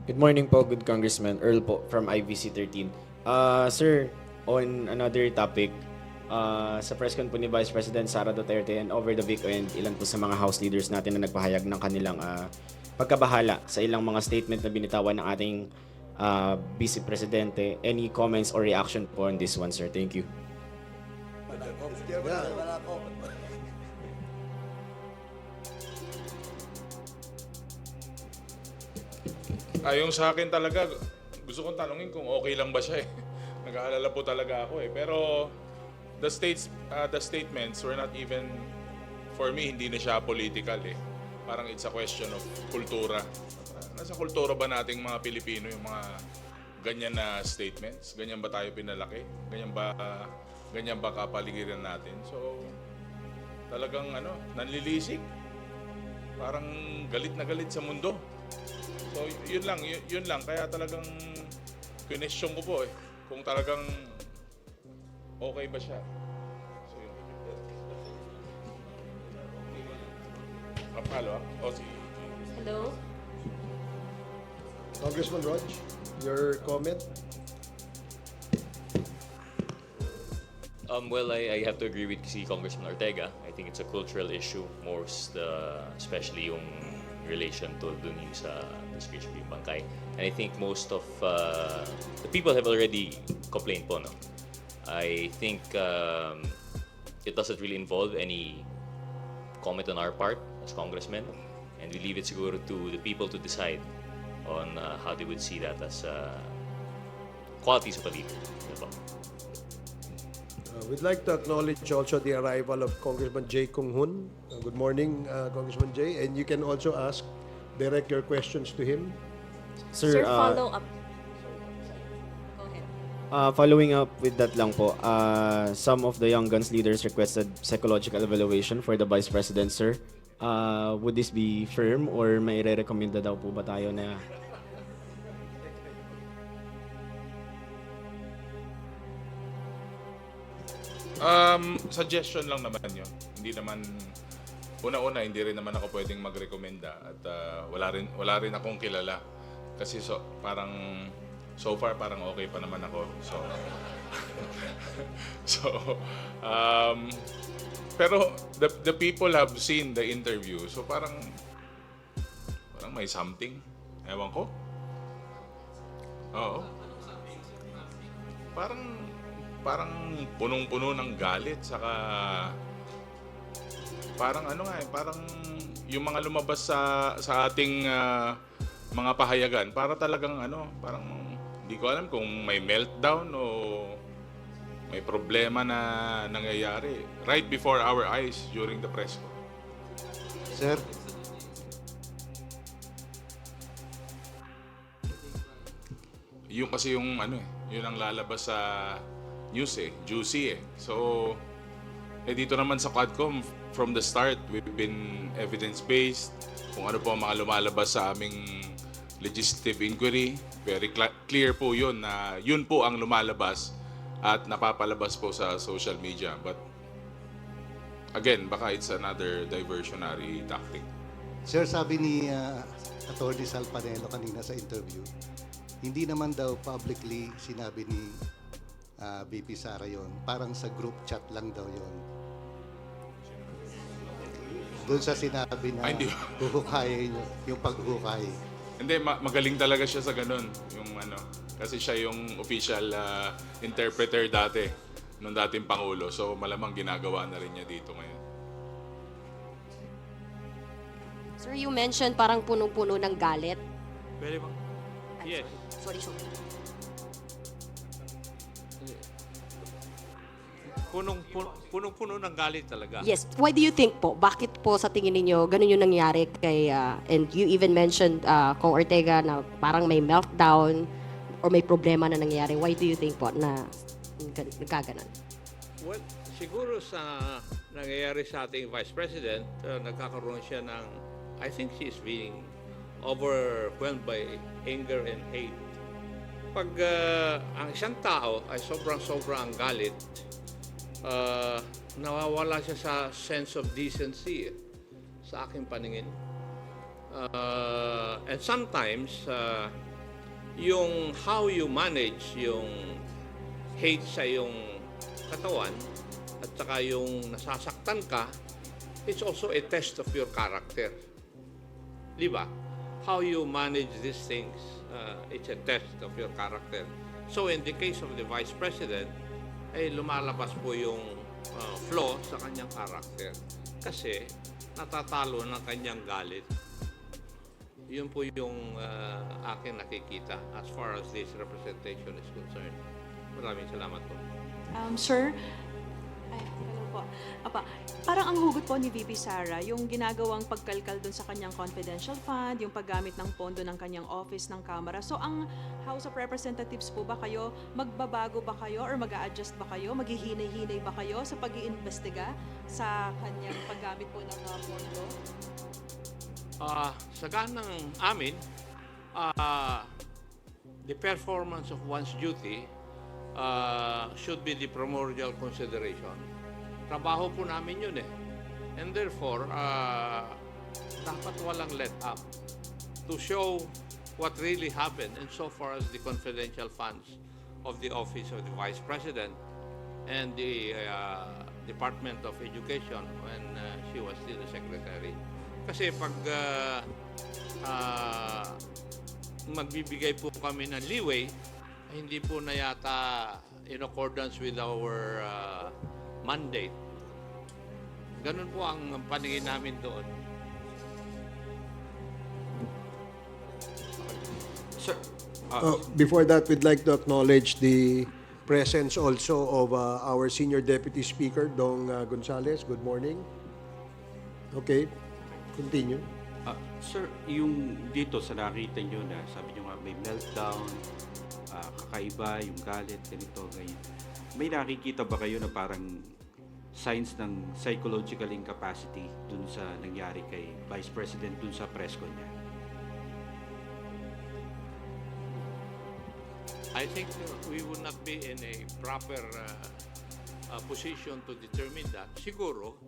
Good morning po, good Congressman. Earl po from IVC 13. Sir, on another topic, sa press con po ni Vice President Sara Duterte and over the weekend, ilan po sa mga House leaders natin na nagpahayag ng kanilang pagkabahala sa ilang mga statement na binitawan ng ating Vice Presidente. Any comments or reaction po on this one, sir? Thank you. Yung sa akin talaga, gusto kong tanungin kung okay lang ba siya eh. Nag-aalala po talaga ako eh. Pero the statements were not even, for me, hindi na siya political eh. Parang it's a question of kultura. Nasa kultura ba nating mga Pilipino yung mga ganyan na statements? Ganyan ba tayo pinalaki? Ganyan ba kapaligiran natin? So, talagang nanlilisik. Parang galit na galit sa mundo. So yun lang kaya talagang question ko po eh kung talagang okay ba siya. So yun. Kapalo ah. O sige. Hello? Congressman Rog, your comment? Well, I have to agree with si Congressman Ortega. I think it's a cultural issue, especially yung relation to dun yung sa speech of yung bangkay. And I think most of the people have already complained po, no? I think it doesn't really involve any comment on our part as congressmen, and we leave it siguro to the people to decide on how they would see that as qualities of a leader. Diba? We'd like to acknowledge also the arrival of Congressman Jay Kung Hoon. Good morning, Congressman Jay. And you can also direct your questions to him. Sir, follow up. Go ahead. Following up with that lang po, some of the Young Guns leaders requested psychological evaluation for the Vice President, sir. Would this be firm or may re-recommenda daw po ba tayo na Suggestion lang naman yun. Hindi naman, una-una, hindi rin naman ako pwedeng magrekomenda at wala rin akong kilala. Kasi so far parang okay pa naman ako. So, pero the people have seen the interview. So parang may something. Ewan ko. Oo. Parang punong-puno ng galit saka parang parang yung mga lumabas sa ating mga pahayagan para talagang parang hindi ko alam kung may meltdown o may problema na nangyayari right before our eyes during the press con. Sir, Yung kasi yung yun ang lalabas sa news juicy eh. So, dito naman sa Quadcom, from the start, we've been evidence-based. Kung ano po ang mga lumalabas sa aming legislative inquiry, very clear po yun na yun po ang lumalabas at napapalabas po sa social media. But, again, baka it's another diversionary tactic. sir, sabi ni Attorney Sal Panelo kanina sa interview, hindi naman daw publicly sinabi ni BP Sara yon, parang sa group chat lang daw yon. Doon sa sinabi na Hindi. huhukayin niyo, yung paghuhukay. Hindi, magaling talaga siya sa ganun. Yung kasi siya yung official interpreter dati, nung dating Pangulo. So malamang ginagawa na rin niya dito ngayon. Sir, you mentioned parang punong-puno ng galit. Pwede ba? Yes. Sorry. Punong-puno ng galit talaga. Yes. Why do you think po? Bakit po sa tingin ninyo ganun yung nangyari kay and you even mentioned Kong Ortega na parang may meltdown or may problema na nangyari. Why do you think po na nagkaganon? Well, siguro sa nangyayari sa ating Vice President, nagkakaroon siya ng, I think she's being overwhelmed by anger and hate. Pag ang isang tao ay sobrang galit, nawawala siya sa sense of decency sa aking paningin. And sometimes, yung how you manage yung hate sa iyong katawan at saka yung nasasaktan ka, it's also a test of your character. Di ba? How you manage these things, it's a test of your character. So in the case of the Vice President, ay lumalabas po yung flaw sa kanyang character. Kasi natatalo ng kanyang galit. Yun po yung aking nakikita as far as this representation is concerned. Maraming salamat po. Sir, ay, hello po. Apa, parang ang hugot po ni VP Sara, yung ginagawang pagkalkal doon sa kanyang confidential fund, yung paggamit ng pondo ng kanyang office ng Kamara. So ang House of Representatives po ba kayo, magbabago ba kayo or mag-a-adjust ba kayo, maghihinay-hinay ba kayo sa pag-iimbestiga sa kanyang paggamit po ng pondo? Sa ganang amin, the performance of one's duty should be the primordial consideration. Trabaho po namin yun eh. And therefore, dapat walang let up to show what really happened and so far as the confidential funds of the Office of the Vice President and the Department of Education when she was still the Secretary. Kasi pag magbibigay po kami ng leeway, hindi po na yata in accordance with our mandate. Ganun po ang paningin namin doon. Sir, Before that, we'd like to acknowledge the presence also of our Senior Deputy Speaker, Dong Gonzales. Good morning. Okay, continue. sir, yung dito sa nakita nyo na sabi nyo nga may meltdown, kakaiba, yung galit, ganito, ganyan. May nakikita ba kayo na parang signs ng psychological incapacity dun sa nangyari kay Vice President dun sa press con niya? I think we would not be in a proper position to determine that. Siguro,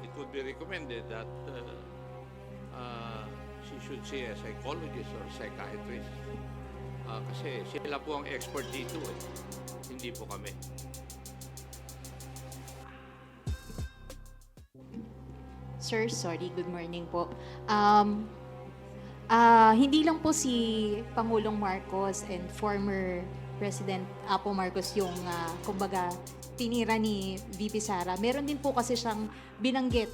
it would be recommended that she should see a psychologist or psychiatrist. Kasi sila po ang expert dito eh. Hindi po kami. Sir, sorry, good morning po. Hindi lang po si Pangulong Marcos and former President Apo Marcos yung kumbaga tinira ni VP Sara. Meron din po kasi siyang binanggit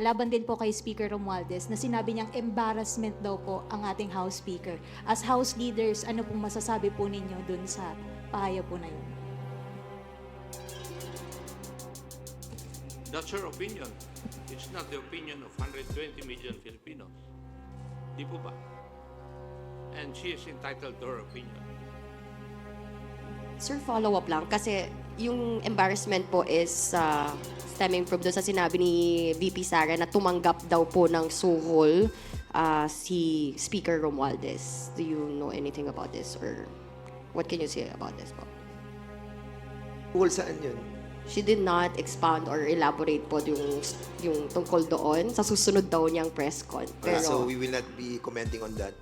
laban din po kay Speaker Romualdez na sinabi niyang embarrassment daw po ang ating House Speaker. As House leaders, ano pong masasabi po ninyo dun sa pahayag po na yun? That's her opinion. It's not the opinion of 120 million Filipinos. Di po ba? And she is entitled to her opinion. Sir, follow-up lang. Kasi yung embarrassment po is stemming from doon sa sinabi ni VP Sara na tumanggap daw po ng suhol si Speaker Romualdez. Do you know anything about this? Or what can you say about this po? Tungkol saan yun? She did not expound or elaborate po yung tungkol doon sa susunod daw niyang press con. Pero, So we will not be commenting on that.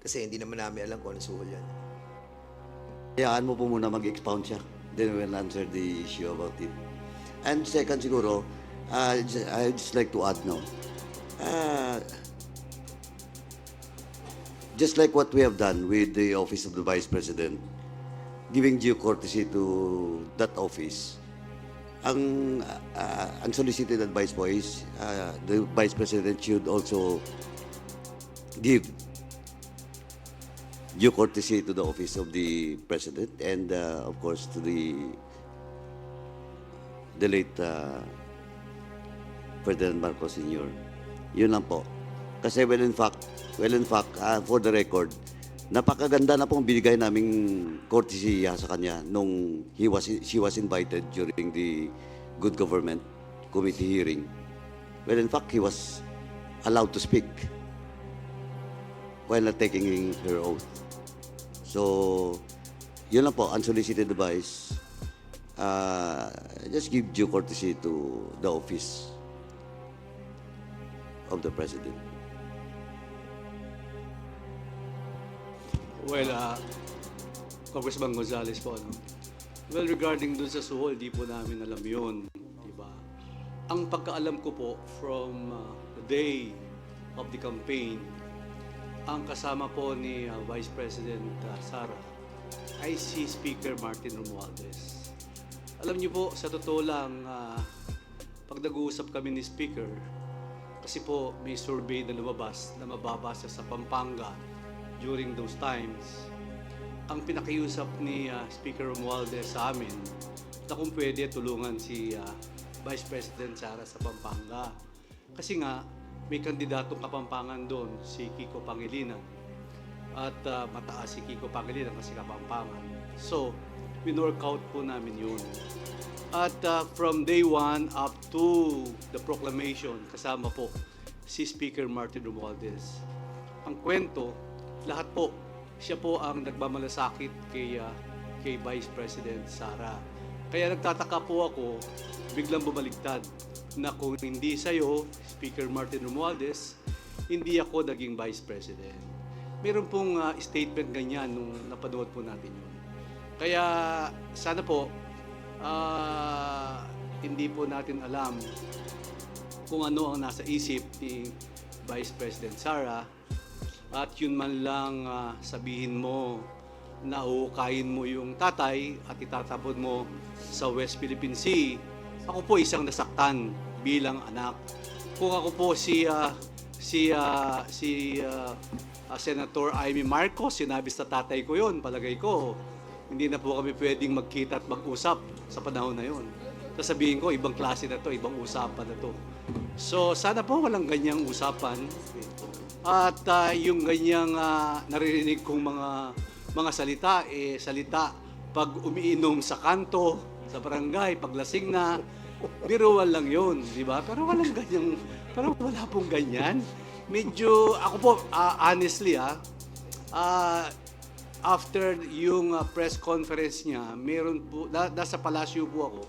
Kasi hindi naman namin alam kung ano suhol yan. Hayaan mo po muna mag-expound siya. Then we'll answer the issue about it. And second siguro, I'd just like to add now. Just like what we have done with the Office of the Vice President, giving due courtesy to that office, ang unsolicited advice po is the Vice President should also give due courtesy to the office of the President and of course to the late Ferdinand Marcos Sr. Yun lang po. Kasi well in fact, for the record, napakaganda na pong binigay naming courtesy sa kanya nung she was invited during the Good Government Committee hearing. Well, in fact, he was allowed to speak while not taking her oath. So, yun lang po, unsolicited advice. Just give due courtesy to the office of the President. Well, Congressman Gonzales po, ano? Well, regarding dun sa suhol, di po namin alam yun, di ba? Ang pagkaalam ko po from the day of the campaign, ang kasama po ni Vice President Sara ay si Speaker Martin Romualdez. Alam niyo po, sa totoo lang, pag nag-uusap kami ni Speaker, kasi po may survey na lumabas na mababasa sa Pampanga during those times, ang pinakiusap ni Speaker Romualdez sa amin na kung pwede tulungan si Vice President Sara sa Pampanga. Kasi nga, may kandidatong Kapampangan doon, si Kiko Pangilinan. At mataas si Kiko Pangilinan kasi Kapampangan. So, winworkout po namin yun. At from day one up to the proclamation, kasama po si Speaker Martin Romualdez. Ang kwento, lahat po, siya po ang nagmamalasakit kay Vice President Sara. Kaya nagtataka po ako, biglang bumaligtad, na kung hindi sa'yo, Speaker Martin Romualdez, hindi ako naging Vice President. Meron pong statement ganyan nung napanood po natin yun. Kaya sana po, hindi po natin alam kung ano ang nasa isip ni Vice President Sara, at yun man lang sabihin mo na hukayin mo yung tatay at itatapon mo sa West Philippine Sea. Ako po isang nasaktan bilang anak. Kung ako po si Senator Amy Marcos, sinabi sa tatay ko yun, palagay ko, hindi na po kami pwedeng magkita at mag-usap sa panahon na yun. Sasabihin ko, ibang klase na to, ibang usapan na to. So, sana po walang ganyang usapan. At yung ganyang naririnig kong mga salita, salita pag umiinom sa kanto, sa barangay, paglasing na, biruan lang yun, di ba? Pero walang ganyang, pero wala pong ganyan. Medyo, ako po, honestly, after yung press conference niya, meron po, nasa palasyo po ako,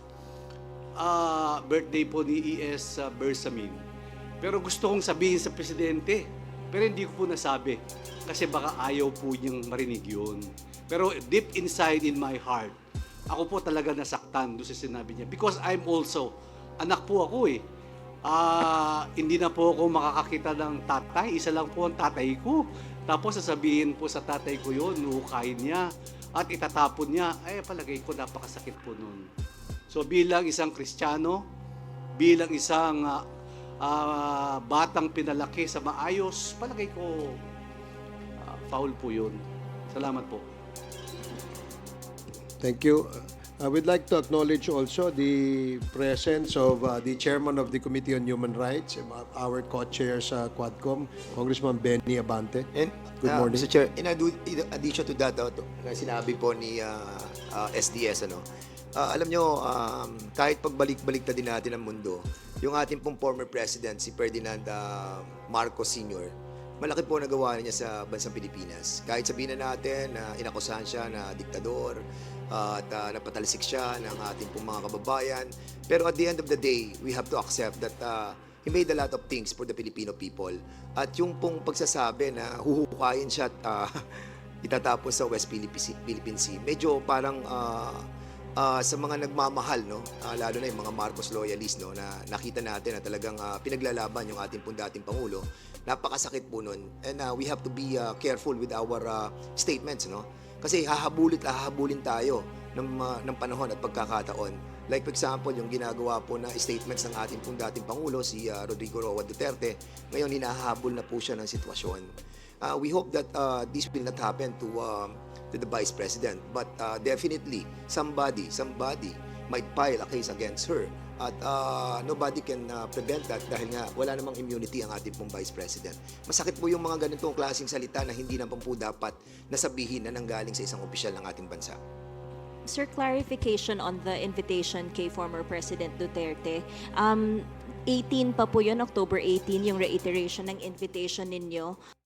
birthday po ni E.S. Bersamin. Pero gusto kong sabihin sa presidente, pero hindi ko po nasabi kasi baka ayaw po niyang marinig yun. Pero deep inside in my heart, ako po talaga nasaktan doon sa sinabi niya. Because I'm also, anak po ako eh. Hindi na po ako makakakita ng tatay. Isa lang po ang tatay ko. Tapos sasabihin po sa tatay ko yun, hukayin niya at itatapon niya. Ay, palagay ko napakasakit po nun. So bilang isang Kristiyano, bilang isang batang pinalaki sa maayos, palagay ko foul po yun. Salamat po. Thank you. I would like to acknowledge also the presence of the chairman of the Committee on Human Rights, our co-chair sa Quadcom, Congressman Benny Abante. And, Good morning. Mr. Chair, in addition to that, na sinabi po ni SDS, alam nyo, kahit pagbalik-balik na din natin ang mundo, yung ating pong former president, si Ferdinand Marcos Sr., malaki po nagawa niya sa bansang Pilipinas. Kahit sabihin na natin na inakusahan siya na diktador, at napatalsik siya ng ating pong mga kababayan. Pero at the end of the day, we have to accept that he made a lot of things for the Filipino people. At yung pong pagsasabi na huhukayin siya at itatapos sa West Philippine Sea, medyo parang sa mga nagmamahal, no? Lalo na yung mga Marcos loyalists, no? Na nakita natin na talagang pinaglalaban yung ating pong dating Pangulo. Napakasakit po nun. And we have to be careful with our statements, no? Kasi hahabulin tayo ng panahon at pagkakataon. Like for example, yung ginagawa po na statements ng ating pong dating Pangulo, si Rodrigo Roa Duterte, ngayon hinahabol na po siya ng sitwasyon. We hope that this will not happen to the Vice President. But definitely, somebody might file a case against her. At nobody can prevent that dahil nga wala namang immunity ang ating pong Vice President. Masakit po yung mga ganitong klaseng salita na hindi naman po dapat nasabihin na nanggaling sa isang opisyal ng ating bansa. Sir, clarification on the invitation kay former President Duterte. 18 pa po yun, October 18, yung reiteration ng invitation ninyo.